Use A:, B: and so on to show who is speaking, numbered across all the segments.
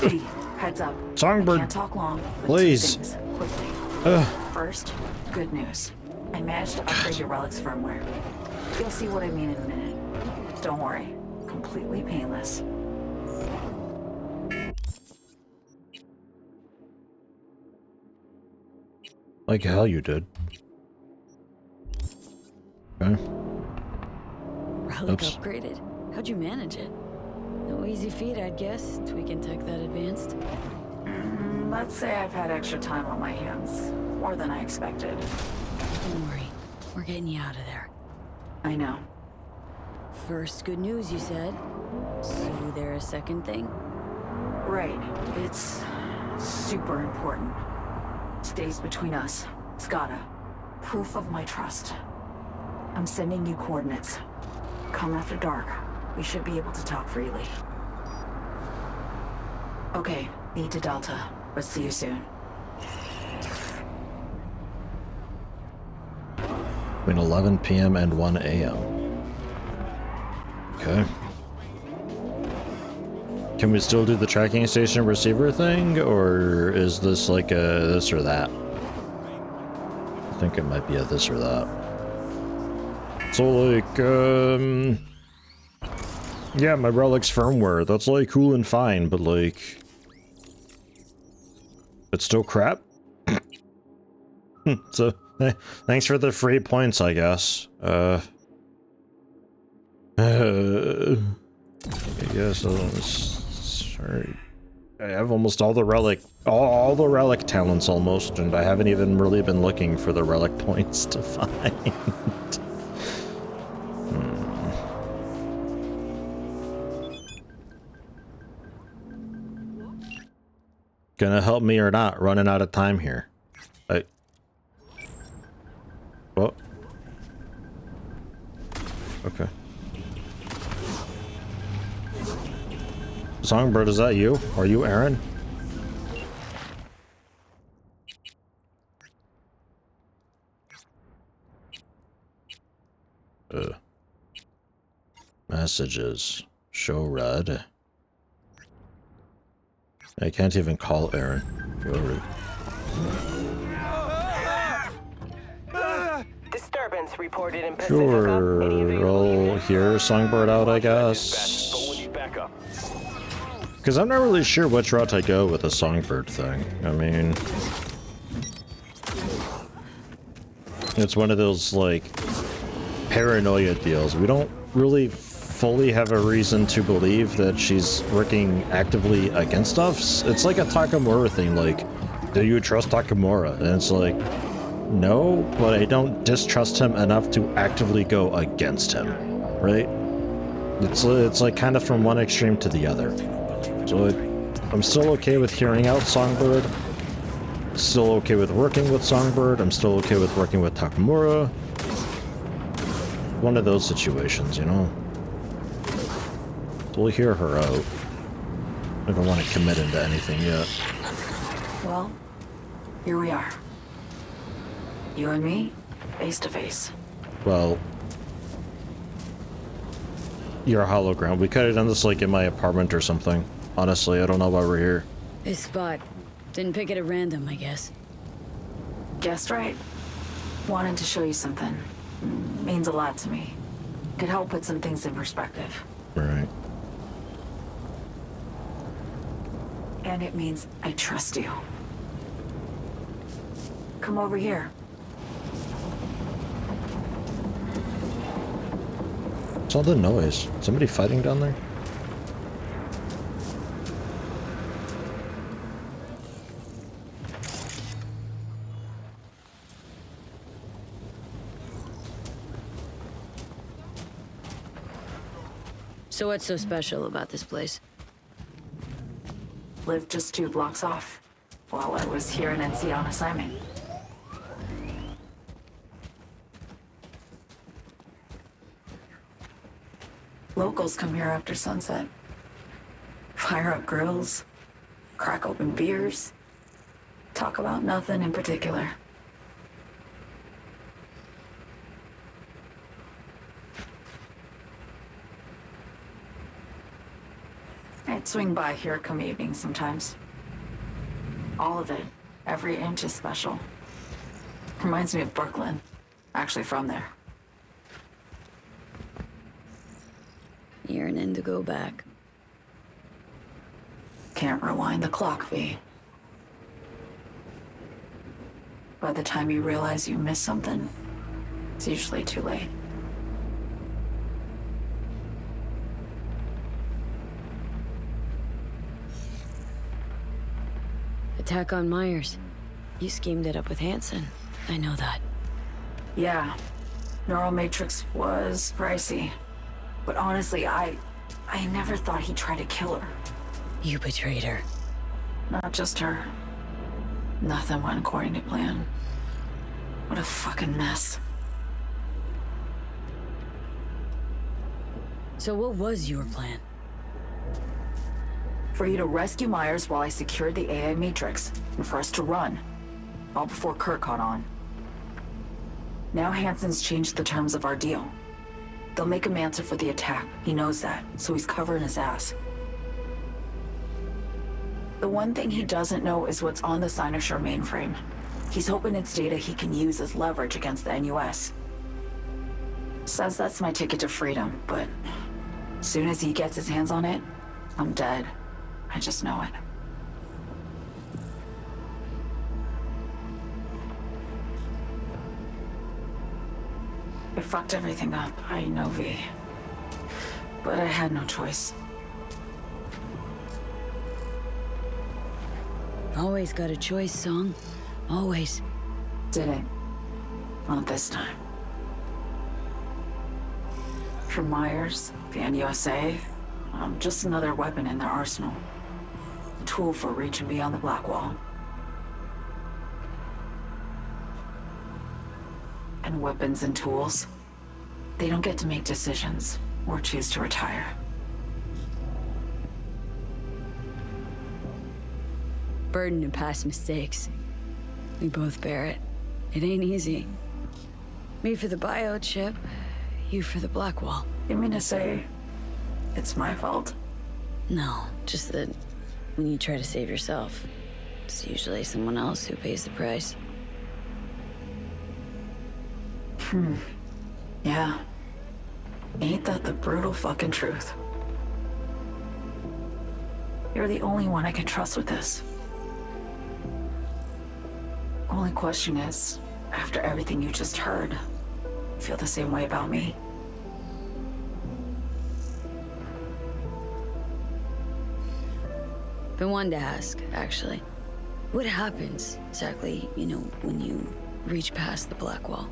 A: Hey, heads up.
B: Songbird.
A: I can't talk long.
B: Please.
A: Two things, quickly. First, good news. I managed to upgrade your relic's firmware. You'll see what I mean in a minute. Don't worry. Completely painless.
B: Like hell you did. Okay.
C: Relic upgraded? How'd you manage it? No easy feat, I'd guess, tweaking tech that advanced.
A: Let's say I've had extra time on my hands. More than I expected.
C: Don't worry. We're getting you out of there.
A: I know.
C: First, good news, you said. So there a second thing?
A: Right. It's super important. Stays between us. It's gotta. Proof of my trust. I'm sending you coordinates. Come after dark. We should be able to talk freely. Okay, need to Delta. But see you soon.
B: Between 11 p.m. and 1 a.m. Okay. Can we still do the tracking station receiver thing, or is this like a this or that? I think it might be a this or that. So like, yeah, my relic's firmware, that's like cool and fine, but like, it's still crap? So, thanks for the free points, I guess. I guess sorry. I have almost all the relic, all the relic talents almost, and I haven't even really been looking for the relic points to find. Gonna help me or not? Running out of time here. What? Okay. Songbird, is that you? Are you Aaron? Messages. Show read. I can't even call Aaron.
D: Disturbance reported in Pacifica.
B: Sure, I'll hear Songbird out, I guess. Because I'm not really sure which route I go with the Songbird thing. I mean, it's one of those, like, paranoia deals. We don't really fully have a reason to believe that she's working actively against us. It's like a Takamura thing, like, do you trust Takamura? And it's like, no, but I don't distrust him enough to actively go against him, right? It's like kind of from one extreme to the other. So I'm still okay with hearing out Songbird. Still okay with working with Songbird. I'm still okay with working with Takamura. One of those situations, you know? We'll hear her out. I don't want to commit into anything yet.
A: Well, here we are. You and me, face to face.
B: Well, you're a hologram. We could have done this like in my apartment or something. Honestly, I don't know why we're here.
C: This spot. Didn't pick it at random, I guess.
A: Guessed right. Wanted to show you something. Means a lot to me. Could help put some things in perspective.
B: Right.
A: And it means I trust you. Come over here.
B: What's all the noise? Somebody fighting down there?
C: So what's so special about this place?
A: Lived just 2 blocks off while I was here in NC on assignment. Locals come here after sunset. Fire up grills, crack open beers, talk about nothing in particular. Swing by here come evening sometimes. All of it. Every inch is special. Reminds me of Brooklyn. Actually from there.
C: Yearning to go back.
A: Can't rewind the clock, V. By the time you realize you missed something, it's usually too late.
C: Attack on Myers. You schemed it up with Hansen. I know that.
A: Yeah. Neural Matrix was pricey. But honestly, I never thought he'd try to kill her.
C: You betrayed her.
A: Not just her. Nothing went according to plan. What a fucking mess.
C: So what was your plan?
A: For you to rescue Myers while I secured the AI Matrix, and for us to run. All before Kurt caught on. Now Hansen's changed the terms of our deal. They'll make him answer for the attack. He knows that, so he's covering his ass. The one thing he doesn't know is what's on the Cynosure mainframe. He's hoping it's data he can use as leverage against the NUS. Says that's my ticket to freedom, but as soon as he gets his hands on it, I'm dead. I just know it. I fucked everything up, I know, V. But I had no choice.
C: Always got a choice, Song. Always.
A: Didn't. Not this time. For Myers, the NUSA, I'm just another weapon in their arsenal. A tool for reaching beyond the black wall. And weapons and tools, they don't get to make decisions or choose to retire.
C: Burden of past mistakes. We both bear it. It ain't easy. Me for the biochip, you for the black wall.
A: You mean to say it's my fault?
C: No, just that when you try to save yourself, it's usually someone else who pays the price.
A: Yeah. Ain't that the brutal fucking truth? You're the only one I can trust with this. Only question is, after everything you just heard, feel the same way about me?
C: Been one to ask, actually. What happens exactly, when you reach past the black wall?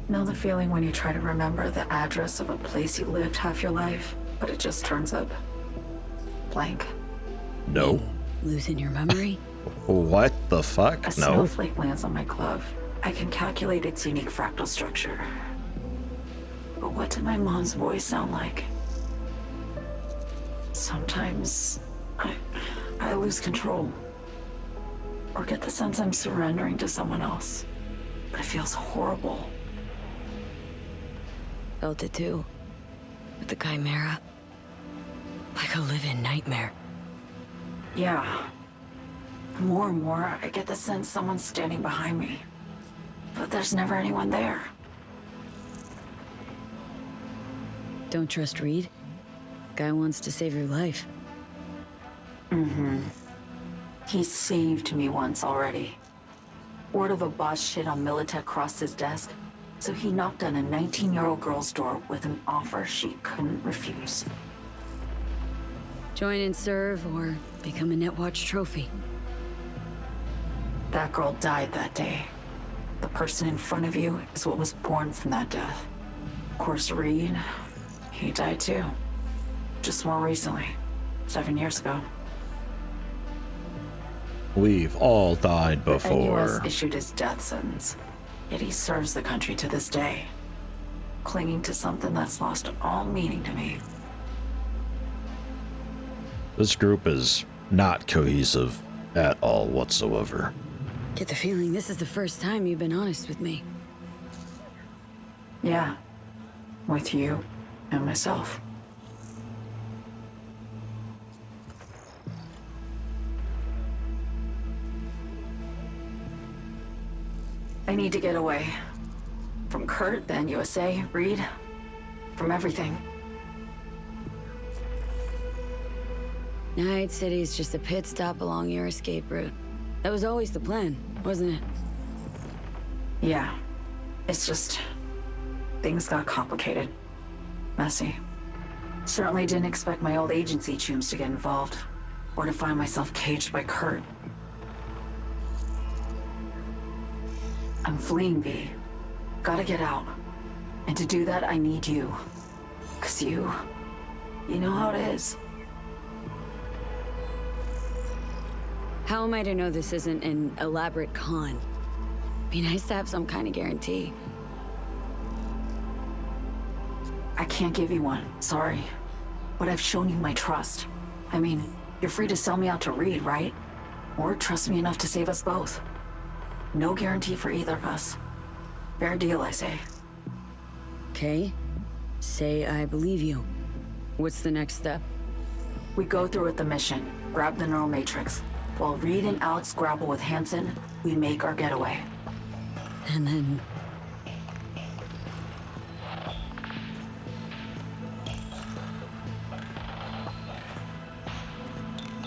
A: Know the feeling when you try to remember the address of a place you lived half your life, but it just turns up blank?
B: No.
C: Losing your memory?
B: What the fuck?
A: A
B: No.
A: snowflake lands on my glove. I can calculate its unique fractal structure. But what did my mom's voice sound like? Sometimes I lose control. Or get the sense I'm surrendering to someone else. But it feels horrible.
C: Felt it too. With the Chimera. Like a living nightmare.
A: Yeah. More and more, I get the sense someone's standing behind me. But there's never anyone there.
C: Don't trust Reed? Guy wants to save your life.
A: He saved me once already. Word of a boss shit on Militech crossed his desk, so he knocked on a 19-year-old girl's door with an offer she couldn't refuse.
C: Join and serve, or become a Netwatch trophy.
A: That girl died that day. The person in front of you is what was born from that death. Of course, Reed, he died too. Just more recently, 7 years ago.
B: We've all died
A: The
B: before.
A: NUS issued his death sentence, yet he serves the country to this day, clinging to something that's lost all meaning to me.
B: This group is not cohesive at all whatsoever.
C: Get the feeling this is the first time you've been honest with me.
A: Yeah. with you and myself. I need to get away. From Kurt, then USA, Reed, from everything.
C: Night City's just a pit stop along your escape route. That was always the plan, wasn't it?
A: Yeah. It's just... things got complicated. Messy. Certainly didn't expect my old agency chooms to get involved. Or to find myself caged by Kurt. I'm fleeing, V. Gotta get out. And to do that, I need you. 'Cause you know how it is.
C: How am I to know this isn't an elaborate con? Be nice to have some kind of guarantee.
A: I can't give you one, sorry. But I've shown you my trust. I mean, you're free to sell me out to Reed, right? Or trust me enough to save us both. No guarantee for either of us. Fair deal, I say.
C: Okay. Say I believe you. What's the next step?
A: We go through with the mission, grab the neural matrix. While Reed and Alex grapple with Hansen, we make our getaway.
C: And then...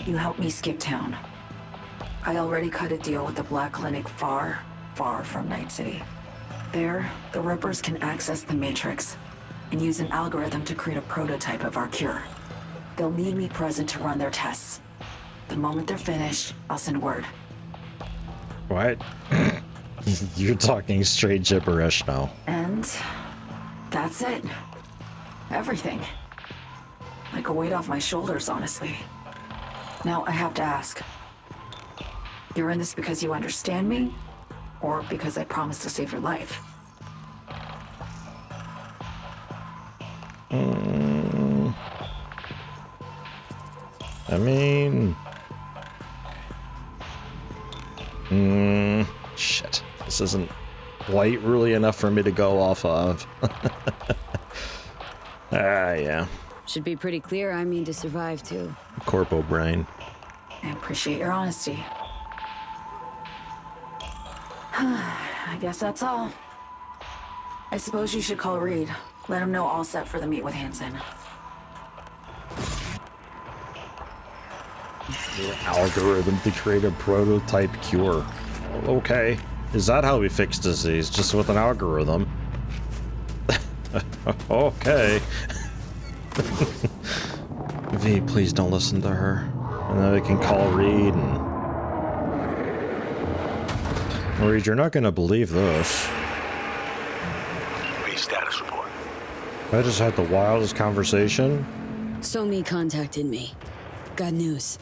A: You help me skip town. I already cut a deal with the Black Clinic far, far from Night City. There, the Rippers can access the Matrix and use an algorithm to create a prototype of our cure. They'll need me present to run their tests. The moment they're finished, I'll send word.
B: What? You're talking straight gibberish now.
A: And that's it. Everything. Like a weight off my shoulders, honestly. Now I have to ask. You're in this because you understand me? Or because I promised to save your life?
B: I mean... shit. This isn't quite really enough for me to go off of. Yeah.
C: Should be pretty clear I mean to survive, too.
B: Corpo brain.
A: I appreciate your honesty. I guess that's all. I suppose you should call Reed. Let him know all set for the meet with Hansen.
B: Algorithm to create a prototype cure. Okay. Is that how we fix disease? Just with an algorithm? Okay. V, please don't listen to her. And then we can call Reed and... Reed, you're not gonna believe this.
E: V, status report.
B: I just had the wildest conversation.
C: Somi contacted me. Got news.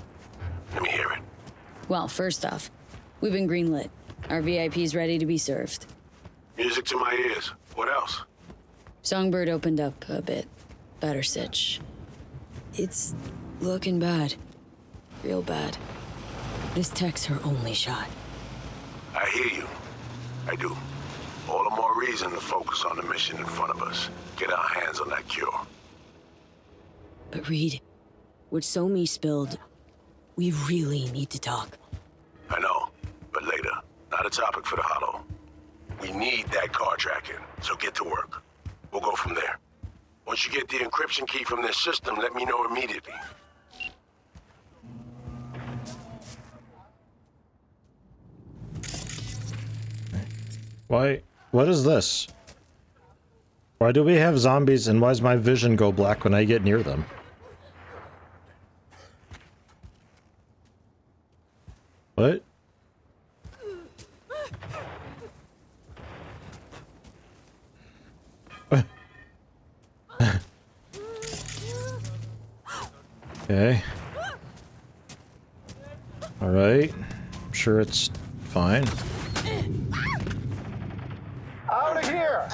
E: Let me hear it.
C: Well, first off, we've been greenlit. Our VIP's ready to be served.
E: Music to my ears. What else?
C: Songbird opened up a bit. Better sitch. It's looking bad. Real bad. This tech's her only shot.
E: I hear you. I do. All the more reason to focus on the mission in front of us. Get our hands on that cure.
C: But Reed, what Somi spilled, we really need to talk.
E: I know, but later. Not a topic for the Hollow. We need that car tracking, so get to work. We'll go from there. Once you get the encryption key from this system, let me know immediately.
B: Why? What is this? Why do we have zombies and why does my vision go black when I get near them? What? Okay. Alright. I'm sure it's fine.
F: Out of here!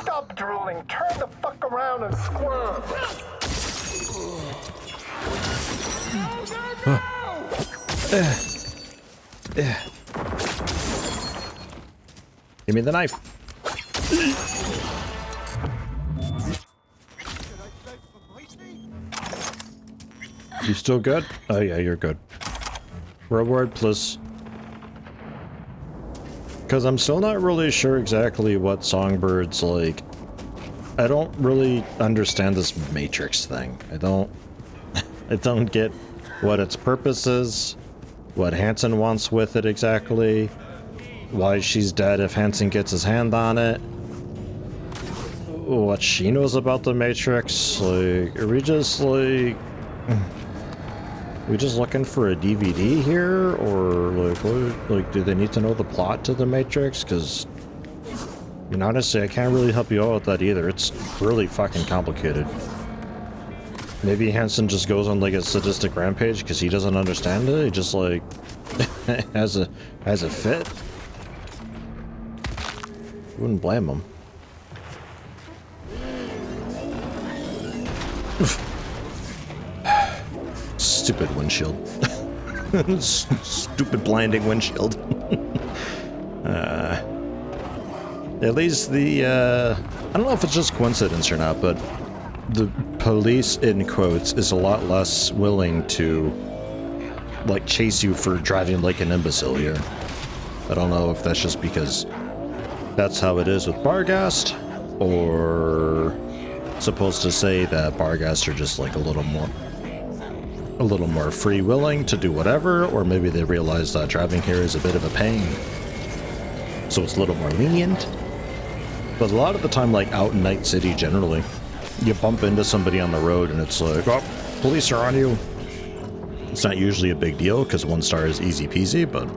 F: Stop drooling. Turn the fuck around and squirm.
B: Give me the knife. You still good? Oh yeah, you're good. Reward plus... Because I'm still not really sure exactly what Songbird's like. I don't really understand this Matrix thing. I don't get what its purpose is, what Hansen wants with it exactly, why she's dead if Hansen gets his hand on it, what she knows about the Matrix. Like, are we just like... we just looking for a DVD here, or like, what, like, do they need to know the plot to the Matrix? Because, I mean, honestly, I can't really help you out with that either. It's really fucking complicated. Maybe Hansen just goes on like a sadistic rampage because he doesn't understand it. He just like has a fit. Wouldn't blame him. Stupid windshield. Stupid blinding windshield. At least the, I don't know if it's just coincidence or not, but the police, in quotes, is a lot less willing to, like, chase you for driving like an imbecile here. I don't know if that's just because that's how it is with Barghast, or supposed to say that Barghast are just, like, a little more free-willing to do whatever, or maybe they realize that driving here is a bit of a pain, so it's a little more lenient. But a lot of the time, like, out in Night City generally, you bump into somebody on the road and it's like, oh, police are on you. It's not usually a big deal because 1 star is easy peasy, but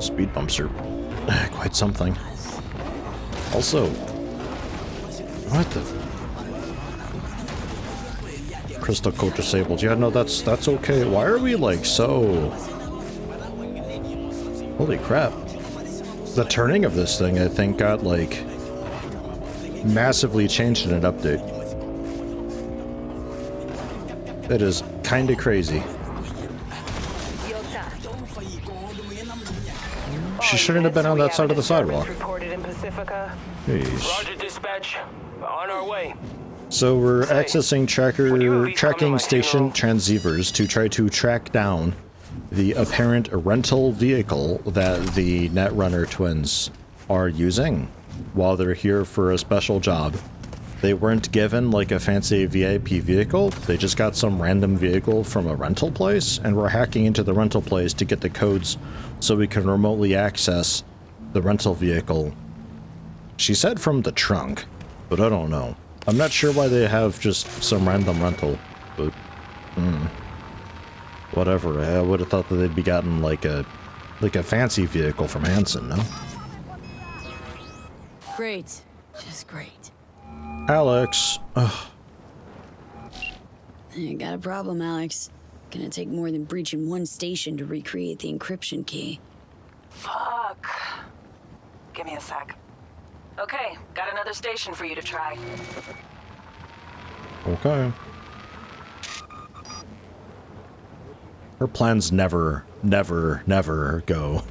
B: speed bumps are quite something. Also, what the... Crystal code disabled. Yeah, no, that's okay. Why are we like so... Holy crap. The turning of this thing, I think, got like massively changed in an update. That is kind of crazy. She shouldn't have been on that side of the sidewalk. Jeez.
D: Roger, dispatch. On our way.
B: So we're accessing tracking station transceivers to try to track down the apparent rental vehicle that the Netrunner twins are using while they're here for a special job. They weren't given like a fancy VIP vehicle, they just got some random vehicle from a rental place, and we're hacking into the rental place to get the codes so we can remotely access the rental vehicle. She said from the trunk, but I don't know. I'm not sure why they have just some random rental, but whatever. I would have thought that they'd be gotten like a fancy vehicle from Hansen, no?
C: Great. Just great.
B: Alex. Ugh.
C: You got a problem, Alex. Gonna take more than breaching 1 station to recreate the encryption key.
A: Fuck. Give me a sec. Okay, got another station for you to try.
B: Okay. Her plans never go.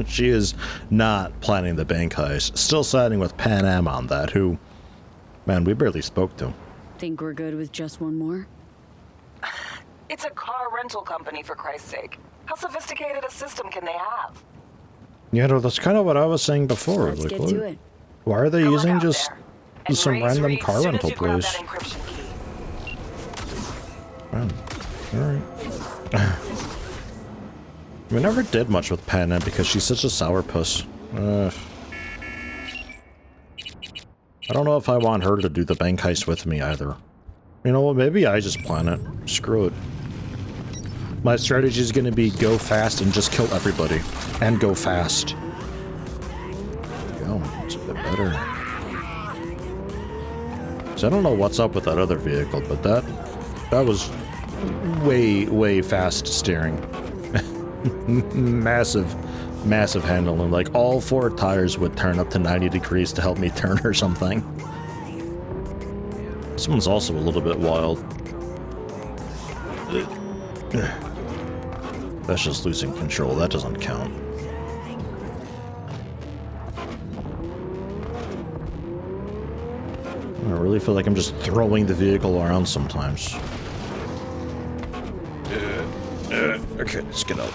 B: She is not planning the bank heist. Still siding with Pan Am on that, who, man, we barely spoke to.
C: Think we're good with just 1 more?
A: It's a car rental company, for Christ's sake. How sophisticated a system can they have?
B: Yeah, no, that's kind of what I was saying before.
C: Let's
B: like,
C: get
B: what,
C: to it.
B: why are they
A: Good luck
B: using
A: out
B: just
A: there.
B: some
A: And
B: random
A: raise
B: car
A: as soon
B: rental
A: as you grab
B: place?
A: that encryption key.
B: Alright. We never did much with Panna because she's such a sourpuss. I don't know if I want her to do the bank heist with me either. You know what, maybe I just plan it. Screw it. My strategy is going to be go fast and just kill everybody. And go fast. There you go, it's a bit better. So I don't know what's up with that other vehicle, but that was way fast steering. massive handling. Like all 4 tires would turn up to 90 degrees to help me turn or something. This one's also a little bit wild. That's just losing control. That doesn't count. I really feel like I'm just throwing the vehicle around sometimes. Okay, let's get out.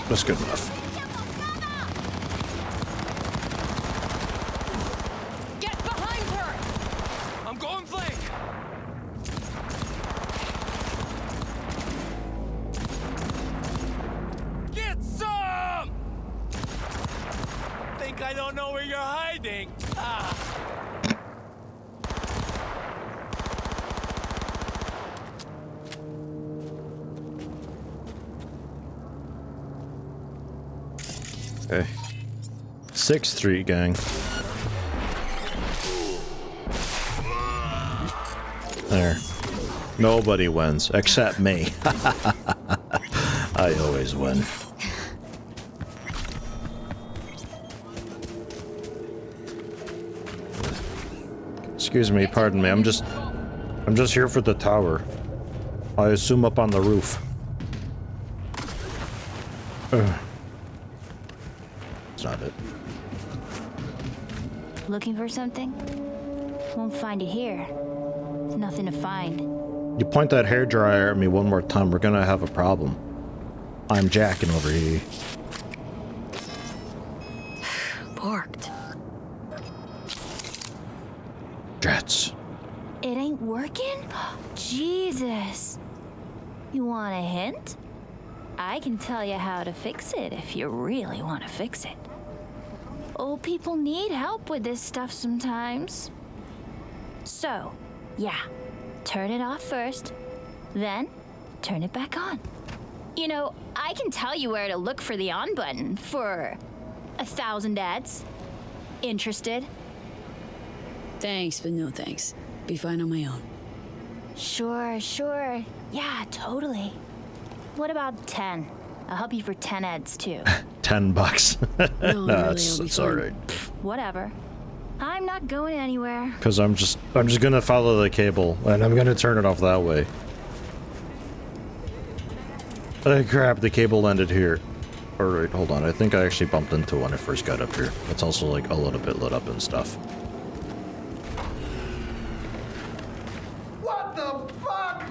B: That's good enough.
D: Get behind her! I'm going flank! Get some! Think I don't know where you're hiding? Ah!
B: Okay. 6th Street gang. There. Nobody wins except me. I always win. Excuse me, pardon me. I'm just here for the tower. I assume up on the roof. It's not it.
G: Looking for something? Won't find it here. There's nothing to find.
B: You point that hairdryer at me one more time, we're gonna have a problem. I'm jacking over here.
C: Parked.
B: Jets.
G: It ain't working? Jesus. You want a hint? I can tell you how to fix it if you really want to fix it. Old people need help with this stuff sometimes. So, yeah, turn it off first, then turn it back on. You know, I can tell you where to look for the on button for 1,000 ads. Interested?
C: Thanks, but no thanks. Be fine on my own.
G: Sure. Yeah, totally. What about 10? I'll help you for 10 ads too.
B: $10.
C: No, really,
B: it's
C: I'll be fine.
B: alright.
G: Whatever. I'm not going anywhere.
B: Cause I'm just gonna follow the cable and I'm gonna turn it off that way. Oh crap, the cable ended here. Alright, hold on. I think I actually bumped into when I first got up here. It's also like a little bit lit up and stuff.
F: What the fuck?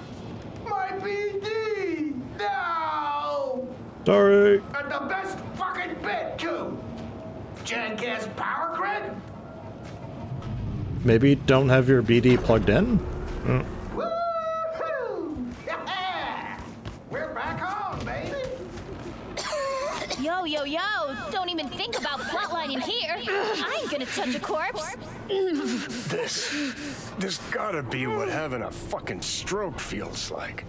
F: My BD! No!
B: Sorry.
F: And the best fucking bit, too! Jackass power grid?
B: Maybe don't have your BD plugged in?
F: Woohoo! Yeah! We're back on, baby!
G: Yo, don't even think about flatlining here. I ain't gonna touch a corpse.
H: This gotta be what having a fucking stroke feels like.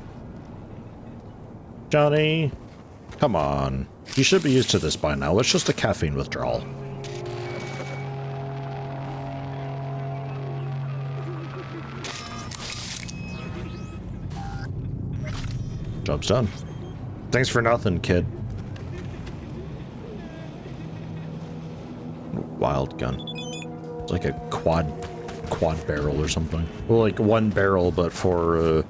B: Johnny, come on. You should be used to this by now. It's just a caffeine withdrawal. Job's done. Thanks for nothing, kid. Wild gun. It's like a quad barrel or something. Well, like one barrel, but for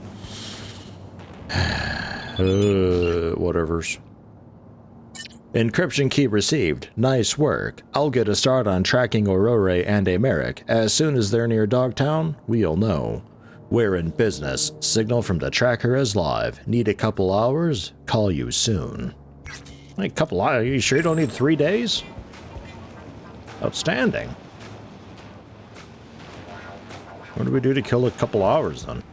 B: whatever's. Encryption key received. Nice work. I'll get a start on tracking Aurora and Americ. As soon as they're near Dogtown, we'll know. We're in business. Signal from the tracker is live. Need a couple hours? Call you soon. Like, couple hours? Are you sure you don't need 3 days? Outstanding. What do we do to kill a couple hours then?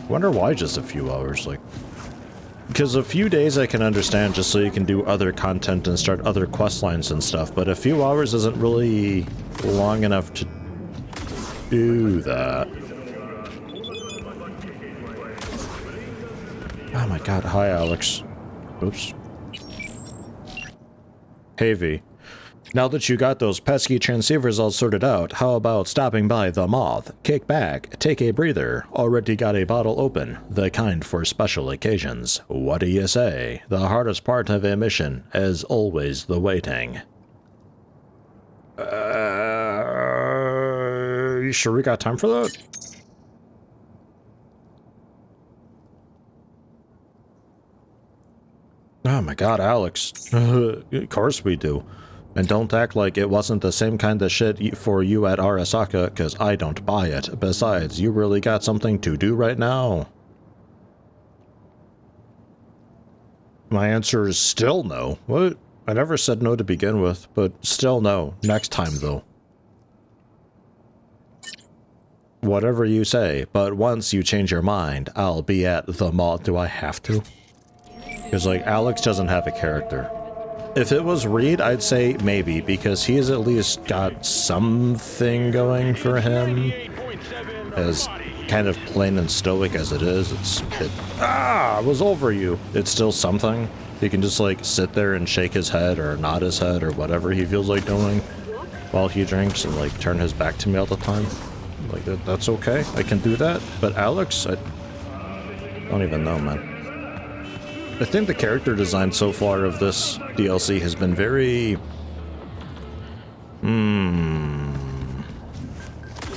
B: Wonder why just a few hours, like... Because a few days I can understand just so you can do other content and start other quest lines and stuff, but a few hours isn't really long enough to do that. Oh my god, hi Alex. Oops. Hey V. Now that you got those pesky transceivers all sorted out, how about stopping by the Moth? Kick back, take a breather. Already got a bottle open, the kind for special occasions. What do you say? The hardest part of a mission is always the waiting. You sure we got time for that? Oh my god, Alex. Of course we do. And don't act like it wasn't the same kind of shit for you at Arasaka, because I don't buy it. Besides, you really got something to do right now. My answer is still no. What? I never said no to begin with, but still no. Next time, though. Whatever you say, but once you change your mind, I'll be at the mall. Do I have to? Because, like, Alex doesn't have a character. If it was Reed, I'd say maybe, because he's at least got something going for him. As kind of plain and stoic as it is, I was over you. It's still something. He can just, like, sit there and shake his head or nod his head or whatever he feels like doing while he drinks and, like, turn his back to me all the time. Like, that's okay. I can do that. But Alex, I don't even know, man. I think the character design so far of this DLC has been very...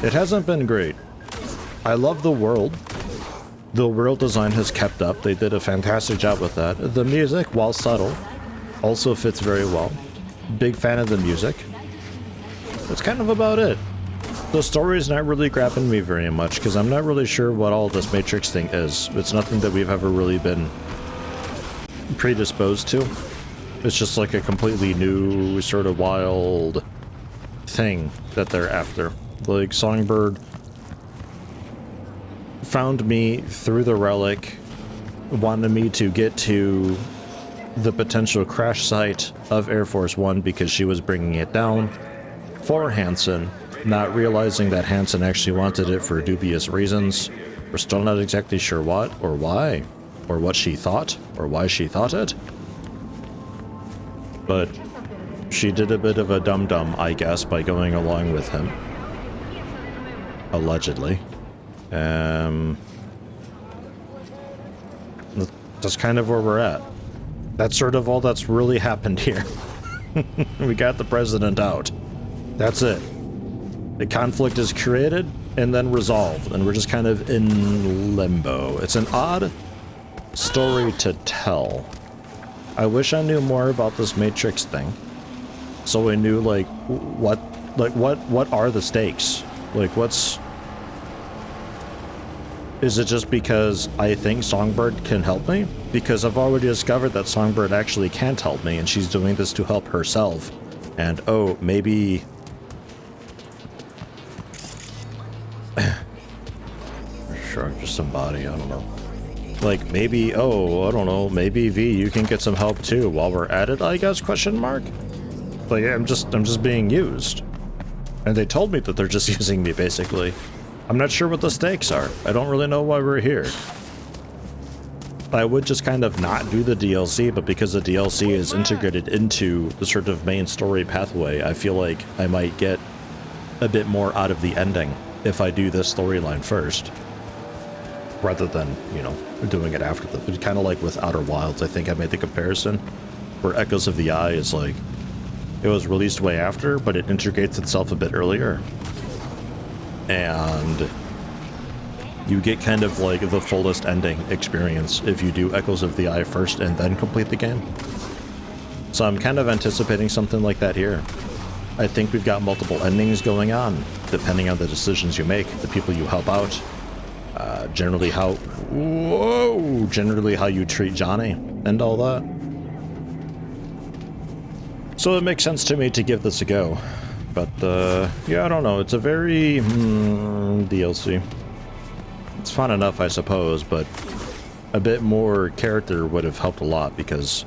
B: It hasn't been great. I love the world. The world design has kept up. They did a fantastic job with that. The music, while subtle, also fits very well. Big fan of the music. That's kind of about it. The story's not really grabbing me very much, because I'm not really sure what all this Matrix thing is. It's nothing that we've ever really been predisposed to. It's just like a completely new, sort of wild thing that they're after. Like, Songbird found me through the relic, wanted me to get to the potential crash site of Air Force One because she was bringing it down for Hansen, not realizing that Hansen actually wanted it for dubious reasons. We're still not exactly sure what or why, or what she thought, or why she thought it. But she did a bit of a dum-dum, I guess, by going along with him. Allegedly. That's kind of where we're at. That's sort of all that's really happened here. We got the president out. That's it. The conflict is created and then resolved, and we're just kind of in limbo. It's an odd story to tell. I wish I knew more about this Matrix thing, so I knew what are the stakes? Like, is it just because I think Songbird can help me? Because I've already discovered that Songbird actually can't help me, and she's doing this to help herself. And oh, maybe... Sure, just somebody, I don't know. Like, maybe, oh, I don't know, maybe V, you can get some help too while we're at it, I guess, question mark? Like, I'm just being used. And they told me that they're just using me, basically. I'm not sure what the stakes are. I don't really know why we're here. I would just kind of not do the DLC, but because the DLC is integrated into the sort of main story pathway, I feel like I might get a bit more out of the ending if I do this storyline first, rather than, you know, doing it after the... Kind of like with Outer Wilds, I think I made the comparison, where Echoes of the Eye is like, it was released way after, but it integrates itself a bit earlier. And you get kind of like the fullest ending experience if you do Echoes of the Eye first and then complete the game. So I'm kind of anticipating something like that here. I think we've got multiple endings going on, depending on the decisions you make, the people you help out, generally how you treat Johnny, and all that. So it makes sense to me to give this a go. But, yeah, I don't know. It's a very, DLC. It's fun enough, I suppose, but a bit more character would have helped a lot, because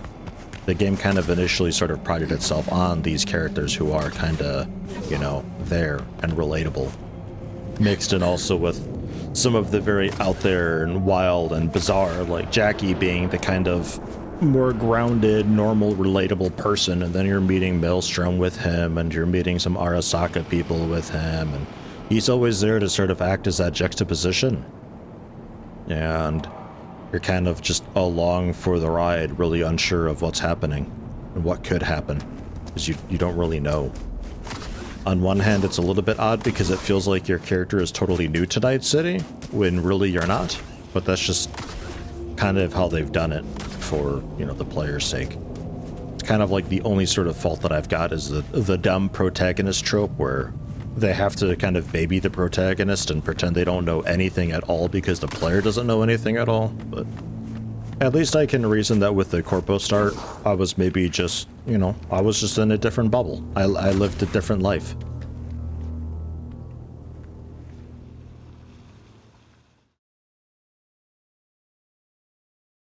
B: the game kind of initially sort of prided itself on these characters who are kind of, you know, there and relatable. Mixed in also with some of the very out there and wild and bizarre, like Jackie being the kind of more grounded, normal, relatable person, and then you're meeting Maelstrom with him, and you're meeting some Arasaka people with him, and he's always there to sort of act as that juxtaposition. And you're kind of just along for the ride, really unsure of what's happening and what could happen, because you don't really know. On one hand, it's a little bit odd because it feels like your character is totally new to Night City, when really you're not, but that's just kind of how they've done it for, you know, the player's sake. It's kind of like the only sort of fault that I've got is the dumb protagonist trope where they have to kind of baby the protagonist and pretend they don't know anything at all because the player doesn't know anything at all. But At least I can reason that with the corpo start, I was maybe just, you know, I was just in a different bubble. I lived a different life.